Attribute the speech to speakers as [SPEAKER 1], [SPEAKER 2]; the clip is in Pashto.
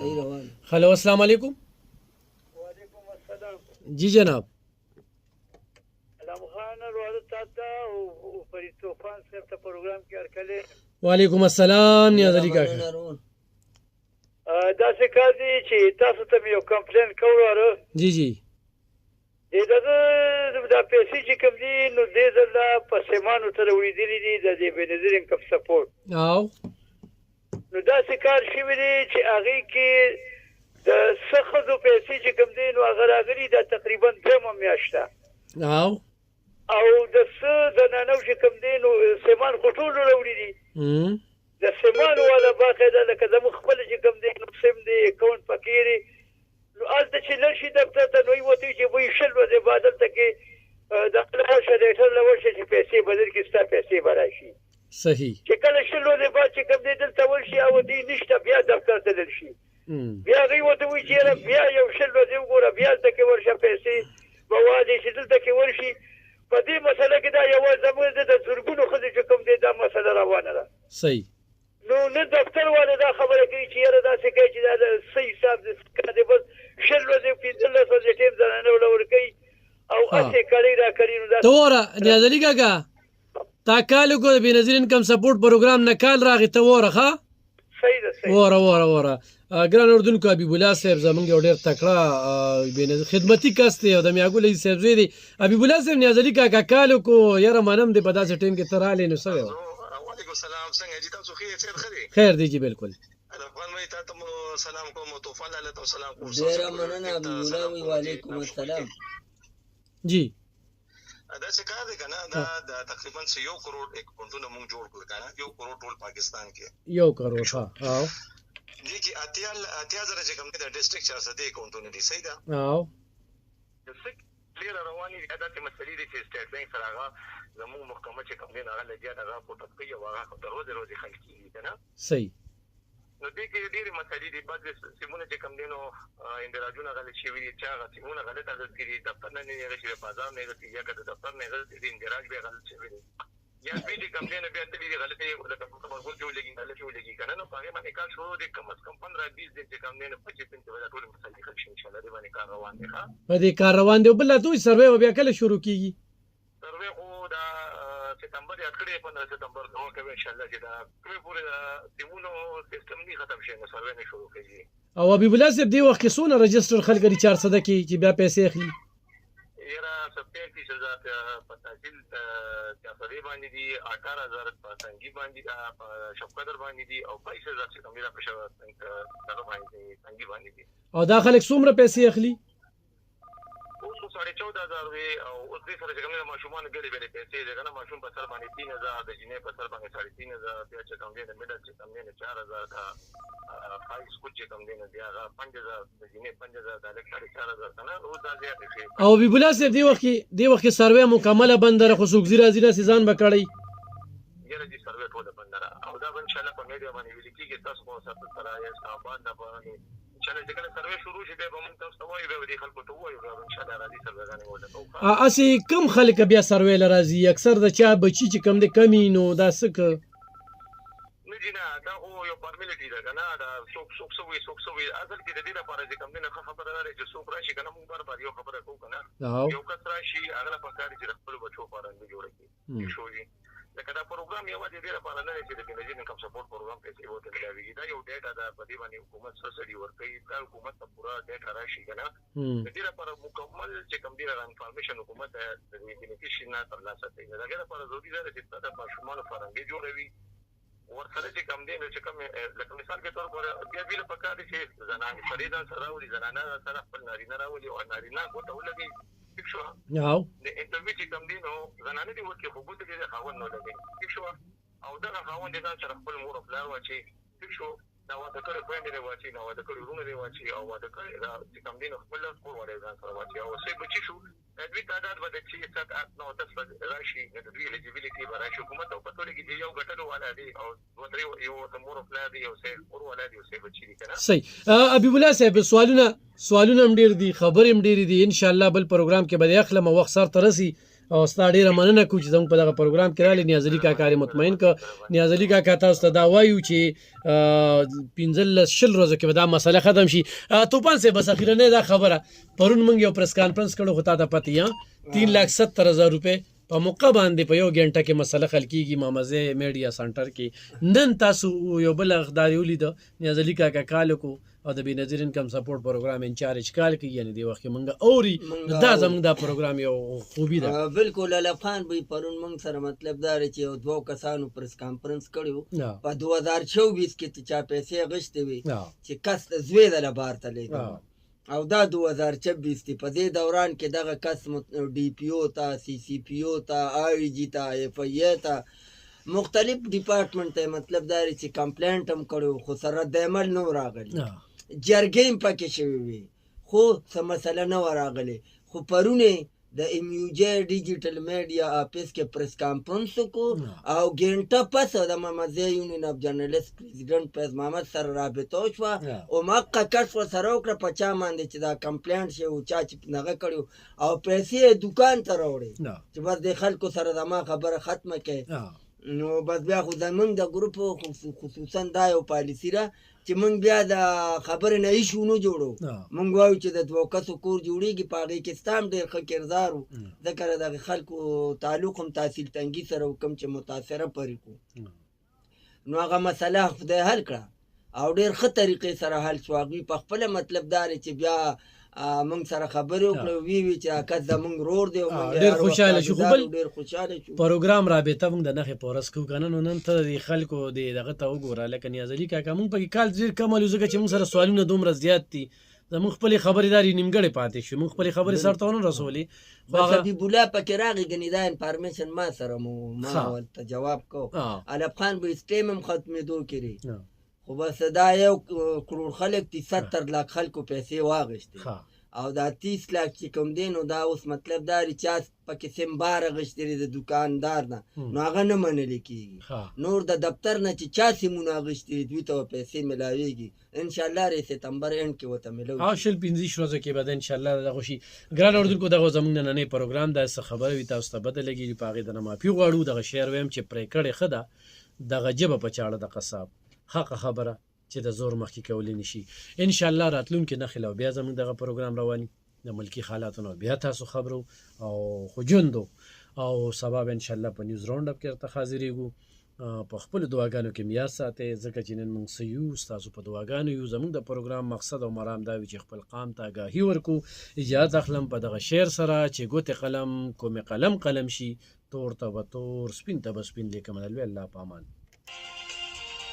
[SPEAKER 1] हेलो अस्सलाम वालेकुम।
[SPEAKER 2] वालेकुम अस्सलाम।
[SPEAKER 1] जी जनाब।
[SPEAKER 2] علام خان رواد تاتا او فرید طوفان صاحب ته پروګرام کې ارکلې
[SPEAKER 1] वालेकुम अस्सलाम नियाज अली काका।
[SPEAKER 2] دا څه کار دی چې تاسو ته یو کمپلین کوو.
[SPEAKER 1] जी जी
[SPEAKER 2] دا پیسې چې کوم دي نو دې ځل په سیمانو ته وړېدلې دي د دې بنظیر انکم سپورټ.
[SPEAKER 1] आओ
[SPEAKER 2] نو دا څه کار شوی دی چې هغې کې د څه ښځو پیسې چې کوم دي نو هغه راغلي دا تقریبا دویمه میاشت ده
[SPEAKER 1] आओ
[SPEAKER 2] او د څه زنانو چې کوم دی نو سیمان خو ټولو راوړي دي. د سیمانو والا باقاعده لکه زموږ خپل چې کوم دی نو سیم دی اکاونټ پکې دی نو هلته چې لاړ شي دفتر ته نو یې ورته وایي چې وایي شل ورځې بعد هلته کې داخله راشه ډاکټر له ورشه چې پیسې به درکړي ستا پیسې به راشي.
[SPEAKER 1] صحیح
[SPEAKER 2] چې کله شل ورځې بعد چې کوم دی دلته ورشي او دې نشته بیا دفتر ته لاړ شي بیا هغوی ورته وایي چې یاره بیا یو شل ورځې وګوره بیا هلته کې ورشه پیسې به والی چې دلته کې ورشي. په دې مسله کې دا یوازې زموږ د زرګونو ښځې چې کوم دی دا مسله روانه ده.
[SPEAKER 1] صحیح
[SPEAKER 2] نو نه دفتر والا دا خبره کوي چې یاره داسې کوي چې دا د څه حساب دی بس شل ورځې پنځلس ورځې ټیم زنانه له ورکوي او هسې کړی را کړي نو دا
[SPEAKER 1] تو وره نیاز علي کاکا تا کال کو د بېنظیر انکم سپورټ پروګرام نه کال راغی ته وره ښه
[SPEAKER 2] صحیح ده صحیح
[SPEAKER 1] وره ګران اردوونکو حبیب الله صاحب زمونږ یو ډېر تکړه بېنظیر خدمتي کس دی او د میاګل عزیز صاحب زوی دی. حبیب الله صاحب نیاز علي کاکا کال کو یاره منم دی په داسې ټیم کې ته راغلی نو څه ویل.
[SPEAKER 3] وعلیکم السلام څنګه جی تاسو خیر ښه دی
[SPEAKER 1] خیر دی جی بالکل.
[SPEAKER 3] افغان مې تاسو ته سلام کوم طوفان لاله ته سلام کوم.
[SPEAKER 4] ډیر مننه حبیب الله وعلیکم السلام.
[SPEAKER 1] جی
[SPEAKER 3] دا څه کار دی کنه دا تقریبا 1 کروڑ اکاونټونه موږ جوړ کړل کنه 1 کروڑ ټول پاکستان کې
[SPEAKER 1] 1 کروڑ ها او
[SPEAKER 3] دي کې اتیا زره چې کوم د ډیسټریکټ چا سره د اکاونټونه دي صحیح ده
[SPEAKER 1] او
[SPEAKER 3] د څه کلیر رواني دا د مسلې د سټیټ بانک سره هغه زموږ محکمه چې کوم دی هغه لګیا دا پټ کوي او هغه د روز خلک کیږي کنه
[SPEAKER 1] صحیح.
[SPEAKER 3] نو دې کې ډېرې مسلې دي بعضې سیمونه چې کوم دی نو اندراجونه غلط شوي دي چې هغه سیمونه غلط عدد کړي دفتر نه یې شي بازار نه یې یا که د دفتر نه یې اندراج بیا غلط شوی دی یا دوی چې کوم دی نه بیا تلي دي غلطې لکه خبرګون کې ولګي غلط ولګي کنه نو هغې باندې کار شروع دی کم از کم 15-20 دن چې کوم دی نو 25 به دا ټولې مسلې حل شي انشاءالله دې باندې کار روان دی ښه
[SPEAKER 1] په دې کار روان دی. بل دوی سروې بیا کله شروع کیږي؟
[SPEAKER 3] سروې خو دا ستمبر یا کړي 15 ستمبر نو کوي انشاءالله چې دا کومې پورې سیمونو سیستم نه ختم شي نو سروې نه شروع کیږي.
[SPEAKER 1] او حبیب الله صاحب دی وخت کې څونه رجسټر خلک لري 400 کې چې بیا پیسې اخلي؟
[SPEAKER 3] یاره 35,000 په تحصیل چاپرې باندې دي 18,000 په سنگي باندې دا په شپقدر باندې دي او 22,000 چې کوم دی په شوه هغه باندې سنگي باندې دي.
[SPEAKER 1] او دا خلک څومره پیسې اخلي؟
[SPEAKER 3] اوس 14,500 وي او اوس دې سره چې کوم دی ماشومان ګلې بلې پیسې دی کنه ماشوم په سر باندې 3,000 د جنې په سر باندې 3,500 بیا چې کوم دی د میډل چې کوم دی 4,000 کا هاي سکول چې کوم دی نه بیا 5,000 د جنې 5,000 د الک 4,500 کنه روز دا زیات شي.
[SPEAKER 1] او حبیب الله صاحب دی وخت کې سروې مکمله بند را خو څوک زیرا سیزان بکړی
[SPEAKER 3] یاره دې سروې ټوله بند را او دا ان شاء الله په میډیا باندې ویل کېږي تاسو خو سره سره یا صاحبان دا باندې ان شاء الله چې کله سروې شروع شي به موږ تاسو وایو به دې خلکو ته وایو ان شاء الله راځي سروې ولا
[SPEAKER 1] اسی کم خلک بیا سروې لراځي اکثر د چا بچی چې کم د کمی نو دا سکه
[SPEAKER 3] نه جنا دا خو یو فارمیلیټی ده کنه دا څوک سوي اصل کې د دې لپاره چې کوم نه خبره لري چې څوک راشي کنه موږ بار یو خبره کوو کنه یو کس راشي هغه په کار چې خپل بچو پرانه جوړ کړي شوې لکه دا پروګرام یو د دې لپاره نه چې د بنظیر انکم سپورټ پروګرام کې څه وته ملاوي دا یو ډیټا دا په دې باندې حکومت سبسایډي ورکوي دا حکومت ته پورا ډیټا راشي کنه د دې لپاره مکمل چې کوم دی انفارمیشن حکومت د بینیفیشن نه ترلاسه کوي دا لپاره ضروري ده چې تاسو ماشومان فرهنګي جوړوي ورسره چې کوم دی چې کوم لکه مثال په تور پر بیا ویل پکاره چې زنانه فریدا سره راولي زنانه سره خپل نارینه راولي او نارینه کوته ولګي ٹھیک شو
[SPEAKER 1] یاو
[SPEAKER 3] د انټرویو چې کوم دی نو زنانه دی ورته خو بوته کې خاون نه لګي ټیک شو او دا خاون دي ځان سره خپل مور خپل واچي ټیک شو دا واده کړو باندې دی واچي نو واده کړو رونه دی واچي او واده کړی دا چې کوم دی نو خپل کور وړي ځان سره واچي او څه بچی شو د دې تعداد بده چې ست نو تاسو راشي د دې الیجیبিলিټي برابر حکومت او پټول کې یو غټلو والا دی او ودري یو د مور خپل دی او څه کور والا دی او څه بچی دي کنه
[SPEAKER 1] صحیح. حبیب الله صاحب سوالونه هم ډیر دي خبرې هم ډیر دي ان شاء الله بل پروګرام کې به اخلم وخت سره ترسي او ستا ډیره مننه کوم چې زموږ په دغه پروګرام کې راغلی. نیاز علي کاکا مطمئن که نیاز علي کاکا تاسو ته دا وایو چې 15-20 ورځو کې به دا مسله ختم شي. توپان صاحب بس اخیرنۍ دا خبره پرون موږ یو پریس کانفرنس کړو خو تا ته پته یا 3,70,000 روپۍ په موقع باندې په یو غنټه کې مسله حل کیږي مامزه میډیا سنټر کې. نن تاسو یو بل اخداري ولید نیاز علي کاکا کال کو او د بنظیر انکم سپورټ پروګرام انچارج کال کې یعنی دی وخت مونږ اوري دا زموږ دا پروګرام یو خوبي ده.
[SPEAKER 4] بالکل الافان به پرون مونږ سره مطلب دا چې یو دوه کسانو پریس کانفرنس کړو په 2024 کې چې چا پیسې غشتې وي چې کس زوی د لبار ته لیږي او دا 2026 دی. په دې دوران کې دغه کس ډي پی او ته سی سی پی او ته آی جی ته اف ای ته مختلف ډپارټمنټ ته مطلب دا چې کمپلینټ هم کړو خو سره د عمل نو راغلی جرګې هم پکې شوي وي خو څه مسله نه وه راغلې. خو پرونې د ایم یو جی ډیجیټل میډیا آفیس کې پریس کانفرنس وکړو او ګنټه پس د ممزه یونین اف جرنالست پریزیډنټ فیض محمد سره رابطه وشوه او مقه کشف ورسره وکړه په چا باندې چې دا کمپلینټ شي او چا چې دغه کړي او پیسې دوکان ته راوړي چې بس د خلکو سره زما خبره ختمه کړي. نو بس بیا خو زمونږ د ګروپ خصوصا دا یو پالیسي ده چې مونږ بیا د خبرې نه ایشو نه جوړو. مونږ وایو چې د دوه کسو کور جوړېږي په هغې کې ستا هم ډېر ښه کردار و ځکه د دغې خلکو تعلق هم تحصیل تنګي سره وکم چې متاثره فریق و نو هغه مسله خدای حل کړه او ډېر ښه طریقې سره حل شو. هغوی په خپله مطلب دا دی چې بیا مونږ سره خبرې وکړو وی چې کس زمونږ رور دی او مونږ
[SPEAKER 1] ډېر خوشحاله شو. خو بل
[SPEAKER 4] ډېر خوشحاله شو
[SPEAKER 1] پروګرام رابطه مونږ د نښې په ورځ کوو که نه نو نن ته د خلکو د دغه ته وګوره لکه نیاز علي کاکا مونږ پکې کال ډېر کم ولو ځکه چې مونږ سره سوالونه دومره زیات دي زمونږ خپلې خبرې دا نیمګړې پاتې شو مونږ خپلې خبرې سر ته ونه رسولې.
[SPEAKER 4] بس حبیب الله پکې راغی ګنې دا انفارمیشن ما سره ما ورته جواب کو علب خان به سټیم هم ختمېدو کړي خو بس دا 1 کروڑ خلک دي 70 لاک خلکو پیسې واغشتې او دا 30 لاک چې کوم دی نو دا اوس مطلب دا چا پکې سمبار غشتري د دکاندار نه نو هغه نه منل کېږي نور د دفتر نه چې چا سیمونه غشتري دوی ته پیسې ملاويږي ان شاء الله ر سپتمبر اند کې وته ملو
[SPEAKER 1] او شل 15 ورځې کې بعد ان شاء الله دغه شي ګران اردوونکو دغه زمونږ نن پروګرام د څه خبره وي تاسو ته بدلېږي په هغه د معافي غواړو دغه شعر ویم چې پرې کړې خدا دغه جبه په چاړه د قصاب حق خبره چې د زور مخکې کولی نشي. ان شاء الله راتلونکي نخل او بیا زموږ دغه پروګرام رواني د ملکی حالاتونو بیا تاسو خبرو او خو جوندو او سبب ان شاء الله په نیوز راوند اپ کې ته حاضرېږو. په خپل دعاګانو کې میاس ساتئ ځکه چې نن موږ سيو تاسو په دعاګانو یو زموږ د پروګرام مقصد او مرام دا وي چې خپل قام ته آگاهي ورکو. اجازه اخلم په دغه شعر سره چې ګوت قلم کوم قلم شي تور ته به تور سپین ته به سپین لیکم الله په امان.